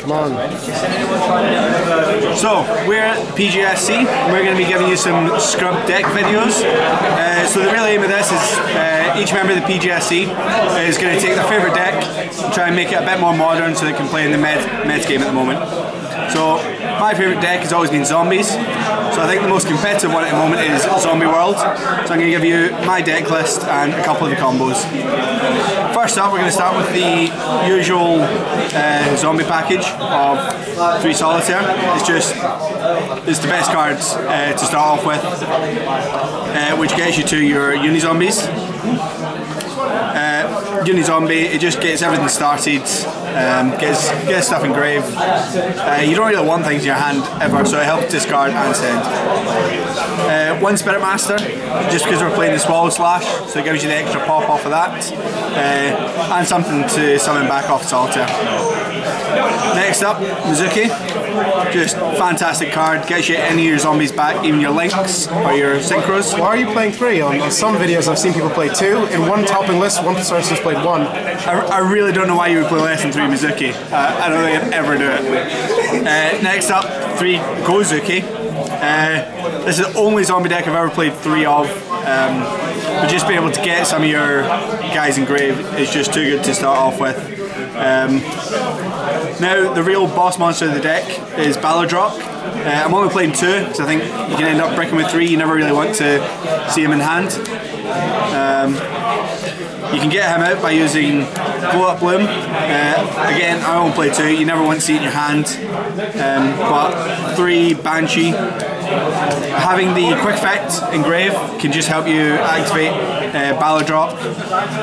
Come on. So, we're at PGSC. We're going to be giving you some scrub deck videos. So the real aim of this is each member of the PGSC is going to take their favourite deck and try and make it a bit more modern so they can play in the Meds game at the moment. So, my favourite deck has always been Zombies. So I think the most competitive one at the moment is Zombie World. So I'm going to give you my deck list and a couple of the combos. First up, we're going to start with the usual zombie package of 3 Solitaire. It's the best cards to start off with, which gets you to your Uni-Zombies. Uni-Zombie, it just gets everything started, gets stuff engraved. You don't really want things in your hand ever, so it helps discard and send. 1 Spirit Master, just because we're playing the Swallow Slash, so it gives you the extra pop off of that, and something to summon back off Solitaire. Next up, Mizuki, just fantastic card, gets you any of your zombies back, even your Links or your Synchros. Why are you playing 3? On some videos I've seen people play 2. In one topping list, one person has played 1. I really don't know why you would play less than 3 Mizuki. I don't think I'd ever do it. Next up, 3 Gozuki. This is the only zombie deck I've ever played 3 of. But just being able to get some of your guys engraved is just too good to start off with. Now, the real boss monster of the deck is Balerdroch. I'm only playing 2 because I think you can end up bricking with 3. You never really want to see him in hand. You can get him out by using Blow Up Bloom. Again, I only play 2. You never want to see it in your hand. But 3 Banshee. Having the quick effect engrave can just help you activate Balerdroch,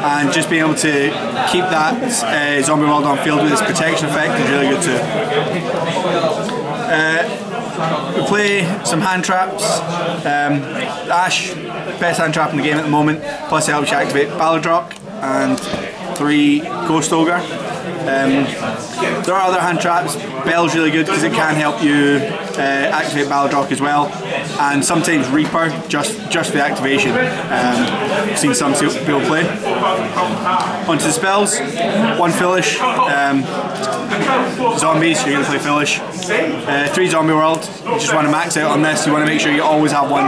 and just being able to keep that zombie world on field with its protection effect is really good too. We play some hand traps. Ash, best hand trap in the game at the moment, plus it helps you activate Balerdroch, and 3 Ghost Ogre. There are other hand traps. Belle's really good because it can help you activate Balerdroch as well, and sometimes Reaper just for the activation. I've seen some people play. Onto the spells. 1 Foolish. Zombies, you're going to play Foolish. 3 Zombie World. You just want to max out on this. You want to make sure you always have 1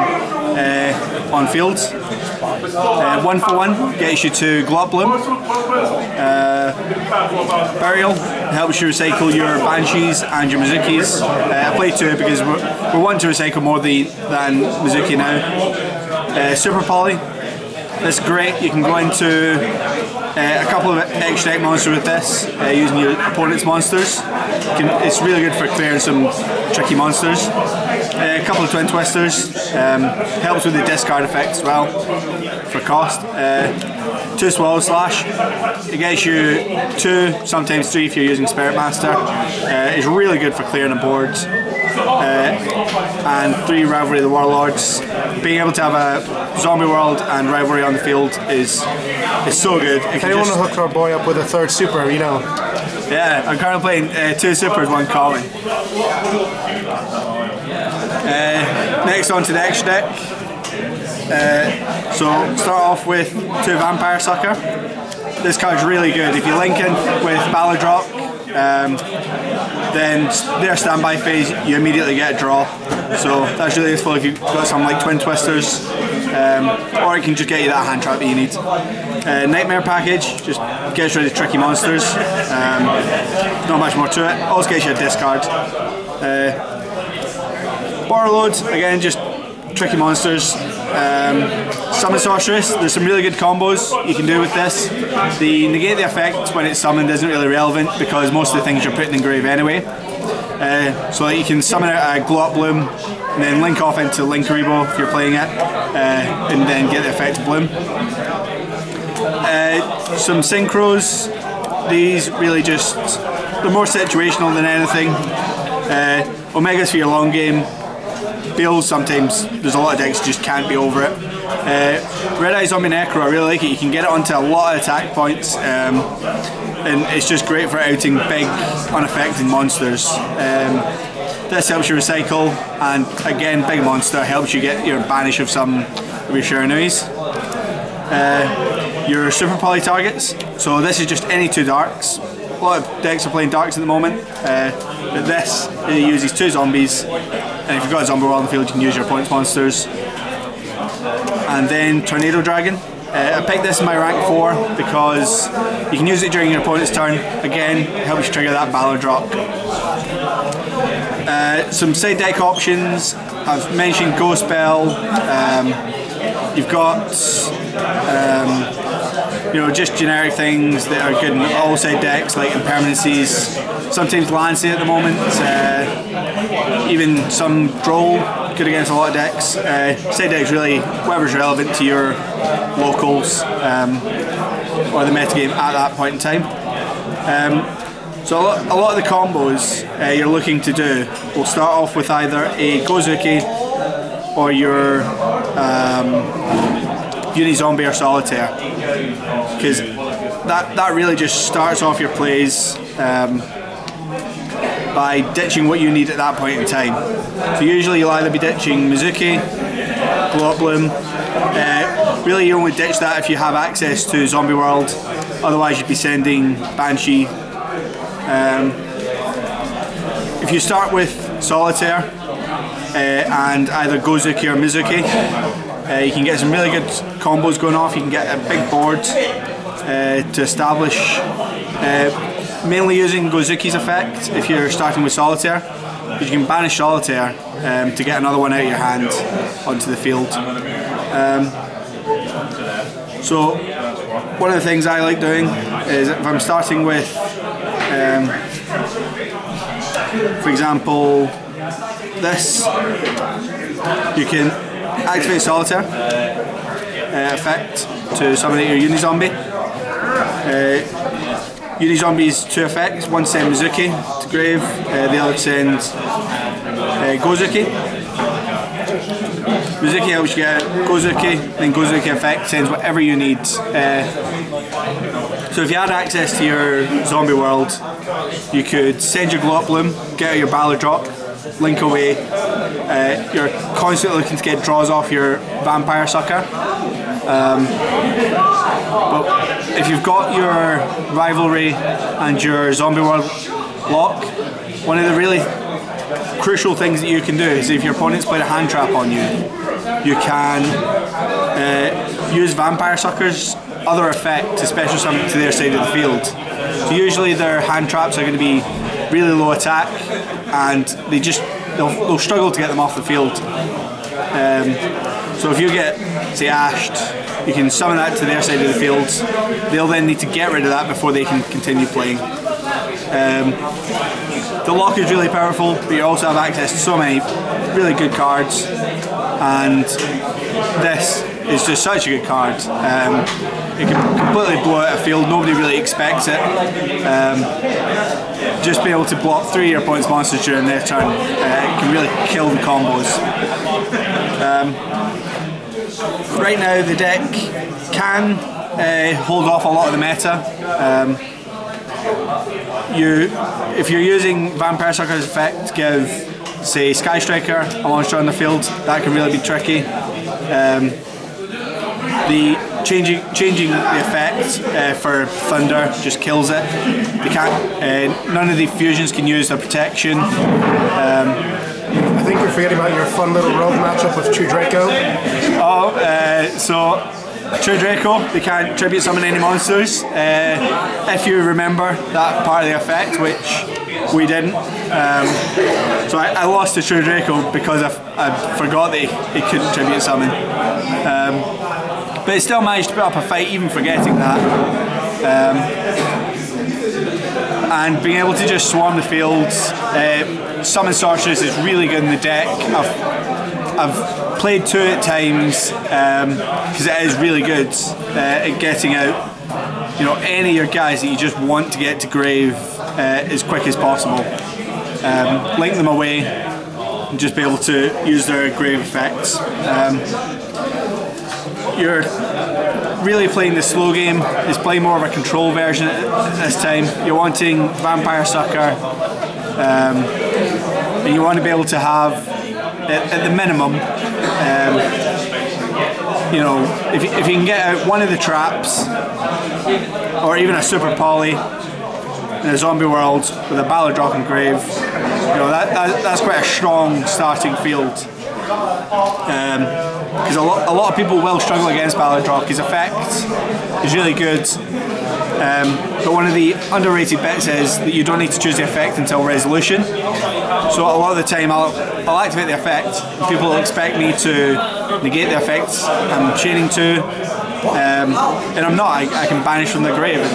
on fields. 1 for 1 gets you to Glot Bloom. Burial helps you recycle your Banshees and your Mizukis. I play 2 because we want to recycle more than Mizuki now. Super Poly, that's great. You can go into a couple of extra deck monsters with this, using your opponent's monsters. It's really good for clearing some tricky monsters. A couple of Twin Twisters, helps with the discard effect as well, for cost. 2 Swallow Slash, it gets you 2, sometimes 3 if you're using Spirit Master. It's really good for clearing the boards. And 3 Rivalry of the Warlords. Being able to have a Zombie World and Rivalry on the field is so good. If you want to hook our boy up with a 3rd super, you know. Yeah, I'm currently playing 2 supers, 1 calling. Next on to the extra deck. So start off with 2 Vampire Sucker. This card's really good. If you link in with Balerdroch, then their standby phase, you immediately get a draw. So that's really useful if you've got some like Twin Twisters, or it can just get you that hand trap that you need. Nightmare package just gets rid of tricky monsters. Not much more to it. Also gets you a discard. Warlord, again, just tricky monsters. Summon Sorceress, there's some really good combos you can do with this. The negate the effect when it's summoned isn't really relevant because most of the things you're putting in grave anyway. So that you can summon out a Glow Up Bloom and then link off into Linkuriboh if you're playing it, and then get the effect of Bloom. Some Synchros, these really just, they're more situational than anything. Omegas for your long game. Bills, sometimes there's a lot of decks that just can't be over it. Red Eye Zombie Necro, I really like it. You can get it onto a lot of attack points, and it's just great for outing big, unaffected monsters. This helps you recycle, and again, big monster helps you get your banish of some of your sure enemies. Your Super Poly targets, so this is just any 2 darks. lot of decks are playing darks at the moment, but this uses 2 zombies, and if you've got a zombie world on the field you can use your opponent's monsters. And then Tornado Dragon. I picked this in my rank 4 because you can use it during your opponent's turn. Again, it helps you trigger that Balerdroch. Some side deck options. I've mentioned Ghost Belle. You've got you know, just generic things that are good in all side decks, like impermanencies. Sometimes Lancey at the moment. Even some Droll, good against a lot of decks. Side decks really whatever's relevant to your locals or the metagame at that point in time. So a lot of the combos you're looking to do will start off with either a Gozuki or your Uni-Zombie or Solitaire, because that really just starts off your plays by ditching what you need at that point in time. So usually you'll either be ditching Mizuki, Blow Up Bloom. Really you only ditch that if you have access to Zombie World, otherwise you'd be sending Banshee. If you start with Solitaire and either Gozuki or Mizuki, you can get some really good combos going off. You can get a big board to establish, mainly using Gozuki's effect if you're starting with Solitaire, because you can banish Solitaire to get another one out of your hand onto the field. So one of the things I like doing is if I'm starting with, for example, this, you can activate Solitaire effect to summon your Uni-Zombie. Uni-Zombie's 2 effects, one send Mizuki to grave, the other sends Gozuki. Mizuki helps you get Gozuki, then Gozuki effect sends whatever you need. So if you had access to your zombie world, you could send your Glow Up Bloom, get out your Balerdroch, link away. You're constantly looking to get draws off your Vampire Sucker. But if you've got your Rivalry and your Zombie World lock, one of the really crucial things that you can do is if your opponent's played a hand trap on you, you can use Vampire Sucker's other effect to special summon to their side of the field. So usually their hand traps are going to be really low attack, and they'll struggle to get them off the field. So if you get, say, ashed, you can summon that to their side of the field. They'll then need to get rid of that before they can continue playing. The lock is really powerful, but you also have access to so many really good cards, and this is just such a good card. It can completely blow out a field, nobody really expects it. Just being able to block 3 of your opponent's monsters during their turn, it can really kill the combos. Right now the deck can hold off a lot of the meta. If you're using Vampire Sucker's effect to give, say, Sky Striker a monster on the field, that can really be tricky. The changing the effect for Thunder just kills it. They can't. None of the fusions can use their protection. I think you're forgetting about your fun little rogue matchup with True Draco. So True Draco, they can't tribute summon any monsters. If you remember that part of the effect, which we didn't. So I lost to True Draco because I forgot that he couldn't tribute summon. But he still managed to put up a fight even forgetting that. And being able to just swarm the fields. Summon Sorceress is really good in the deck. I've played 2 at times because it is really good at getting out, you know, any of your guys that you just want to get to grave as quick as possible. Link them away and just be able to use their grave effects. You're really playing the slow game. It's playing more of a control version at this time. You're wanting Vampire Sucker, and you want to be able to have, at the minimum, you know, if you can get out one of the traps, or even a Super Poly, in a zombie world with a Balerdroch and Grave, you know, that's quite a strong starting field. Because a lot of people will struggle against Balerdroch. His effect is really good, but one of the underrated bits is that you don't need to choose the effect until resolution. So a lot of the time I'll activate the effect, and people will expect me to negate the effects I'm chaining to, and I'm not. I can banish from the grave.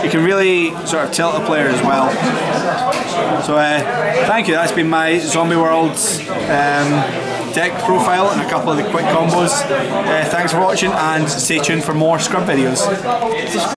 It can really sort of tilt a player as well. So thank you, that's been my Zombie World deck profile and a couple of the quick combos. Thanks for watching, and stay tuned for more scrub videos.